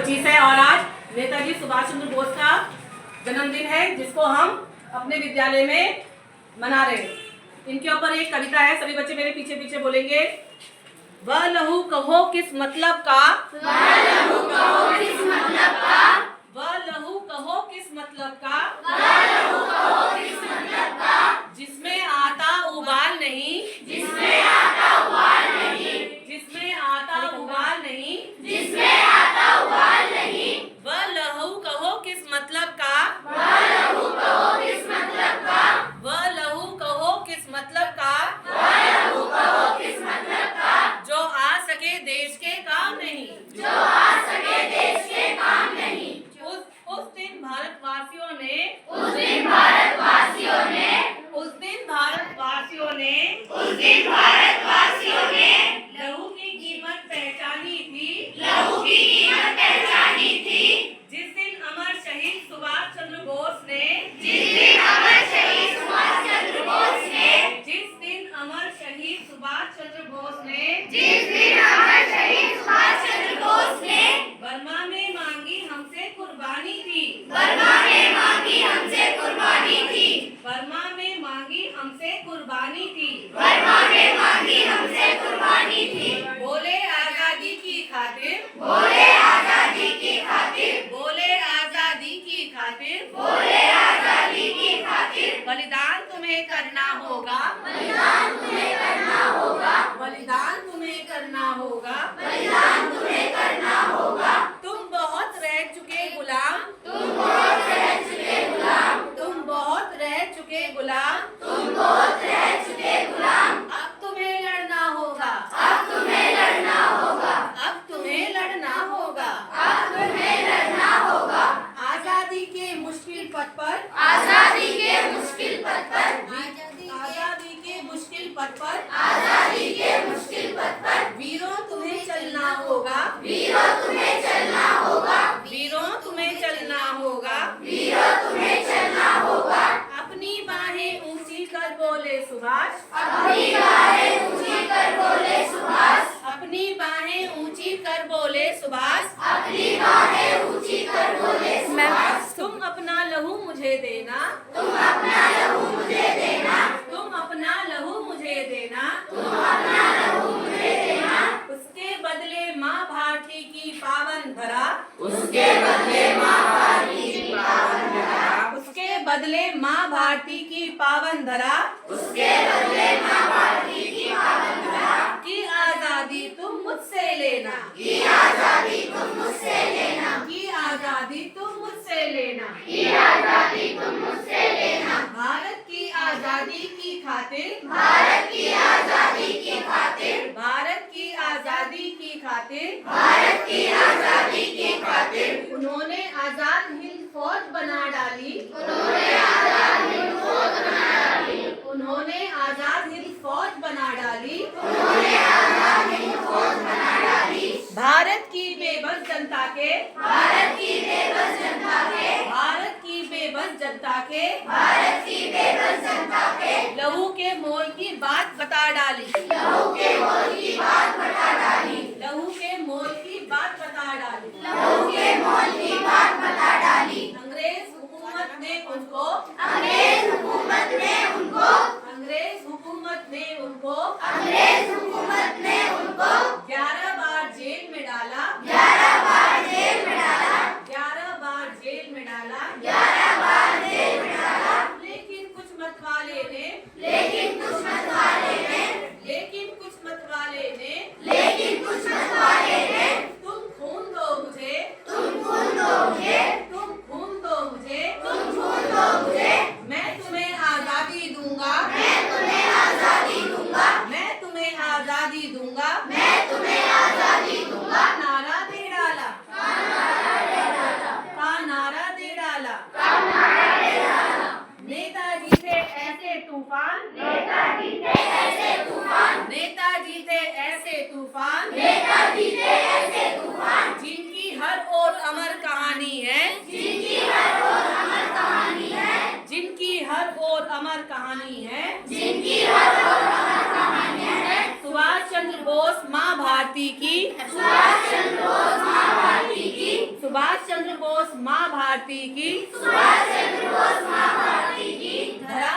25 है और आज नेताजी सुभाष चंद्र बोस का जन्मदिन है, जिसको हम अपने विद्यालय में मना रहे हैं। इनके ऊपर एक कविता है, सभी बच्चे मेरे पीछे पीछे बोलेंगे। वह लहू कहो किस मतलब का, वह लहू कहो किस मतलब का, वह लहू कहो किस मतलब का, वह लहू कहो किस मतलब का, जिसमें आता उबाल नहीं, जिसमें आता उबाल नहीं, जिसमें आता उबाल नहीं, जिसमें आता उबाल नहीं, वह लहू कहो किस मतलब का, वह लहू कहो किस मतलब का, वह लहू कहो किस मतलब का, वह लहू कहो किस मतलब का, जो आ सके देश के काम नहीं, जो आ सके देश के काम नहीं। उस दिन भारतवासियों ने, उस दिन भारतवासियों ने, उस दिन भारतवासियों ने उस दिन भारतवासियों ने लहू की कीमत पहचानी थी, लहू की कीमत पहचानी थी। जिस दिन अमर शहीद सुभाष चंद्र बोस ने, जिस दिन अमर शहीद सुभाष चंद्र बोस ने, जिस दिन अमर शहीद सुभाष चंद्र बोस ने जिस दिन अमर शहीद सुभाष चंद्र बोस ने बर्मा में मांगी हमसे कुर्बानी थी, बर्मा में मांगी हमसे कुर्बानी थी, बर्मा में मांगी हमसे कुर्बानी थी, बर्मा में मांगी हमसे कुर्बानी थी। बोले आजादी की खातिर, बोले आजादी की खातिर, बोले आजादी की खातिर, बोले आजादी की खातिर, बलिदान तुम्हें करना होगा, बलिदान तुम्हें करना होगा, बलिदान तुम्हें करना होगा। बलिदान तुम्हें करना होगा। तुम बहुत रह चुके गुलाम, तुम बहुत रह चुके गुलाम, तुम बहुत रह चुके गुलाम, तुम बहुत रह चुके गुलाम, अब तुम्हें लड़ना होगा, अब तुम्हें लड़ना होगा, अब तुम्हें लड़ना होगा। अब तुम्हें लड़ना होगा। आजादी के मुश्किल पथ पर, आजादी के मुश्किल पथ पर, आजादी के मुश्किल पथ पर, आजादी के मुश्किल पथ पर, वीरों तुम्हें चलना होगा, वीरों तुम्हें चलना होगा, वीरों तुम्हें चलना होगा। वीरों तुम्हें चलना होगा। अपनी बाहें ऊंची कर बोले सुभाष, अपनी बाहें ऊंची कर बोले सुभाष, अपनी बाहें ऊंची कर बोले सुभाष। अपनी बाहें ऊंची कर बोले सुभाष। तुम अपना लहू मुझे देना, तुम अपना लहू मुझे देना, तुम अपना लहू मुझे देना, तुम अपना लहू मुझे देना, उसके बदले माँ भारती की पावन धरा, उसके बदले माँ भारती की पावन धरा, उसके बदले माँ भारती की पावन धरा, उसके बदले माँ भारती की पावन धरा, की आजादी तुम मुझसे लेना, की आजादी तुम मुझसे लेना, की आजादी तुम मुझसे लेना। की आजादी तुम मुझसे लेना। भारत की आजादी की खातिर, भारत की आजादी की खातिर, भारत की आजादी की खातिर, भारत की आजादी की खातिर, उन्होंने आजाद हिंद फौज बना डाली, उन्होंने आजाद हिंद फौज बना डाली, उन्होंने आजाद हिंद फौज बना डाली। उन्होंने आजाद हिंद फौज बना डाली। भारत की बेबस जनता के, भारत की बेबस जनता के, भारत की बेबस जनता के भारत की बेबस जनता के लहू के मोल की बात बता डाली, लहू के मोल की बात बता डाली, लहू के मोल की बात बता डाली। लहू के मोल की बात बता डाली। अंग्रेज हुकूमत ने उनको, अंग्रेज हुकूमत ने उनको, अंग्रेज हुकूमत ने उनको अंग्रेज हुकूमत ने उनको 11 बार जेल में डाला, 11 बार जेल में डाला, 11 बार जेल में डाला। 11 बार जेल में डाला। लेकिन कुछ मतवाले ने, लेकिन कुछ मतवाले ने, लेकिन कुछ मतवाले ने, लेकिन कुछ मतवाले ने, तुम खून दो मुझे, तुम खून दो मुझे, तुम खून दो मुझे, तुम खून दो मुझे, मैं तुम्हें आजादी दूंगा, मैं तुम्हें आजादी दूंगा, मैं तुम्हें आजादी दूंगा। मैं तुम्हें आजादी दूंगा। नारा दे डाला, का नारा दे डाला। नेताजी थे ऐसे तूफान, नेताजी थे ऐसे तूफान, नेताजी थे ऐसे तूफान, नेताजी थे ऐसे तूफान, जिनकी हर ओर अमर कहानी है, जिनकी हर ओर अमर कहानी है, जिनकी हर ओर अमर कहानी है। जिनकी हर ओर अमर कहानी है। सुभाष चंद्र बोस माँ भारती की, सुभाष चंद्र बोस माँ भारती की, बोस माँ भारती की, धरा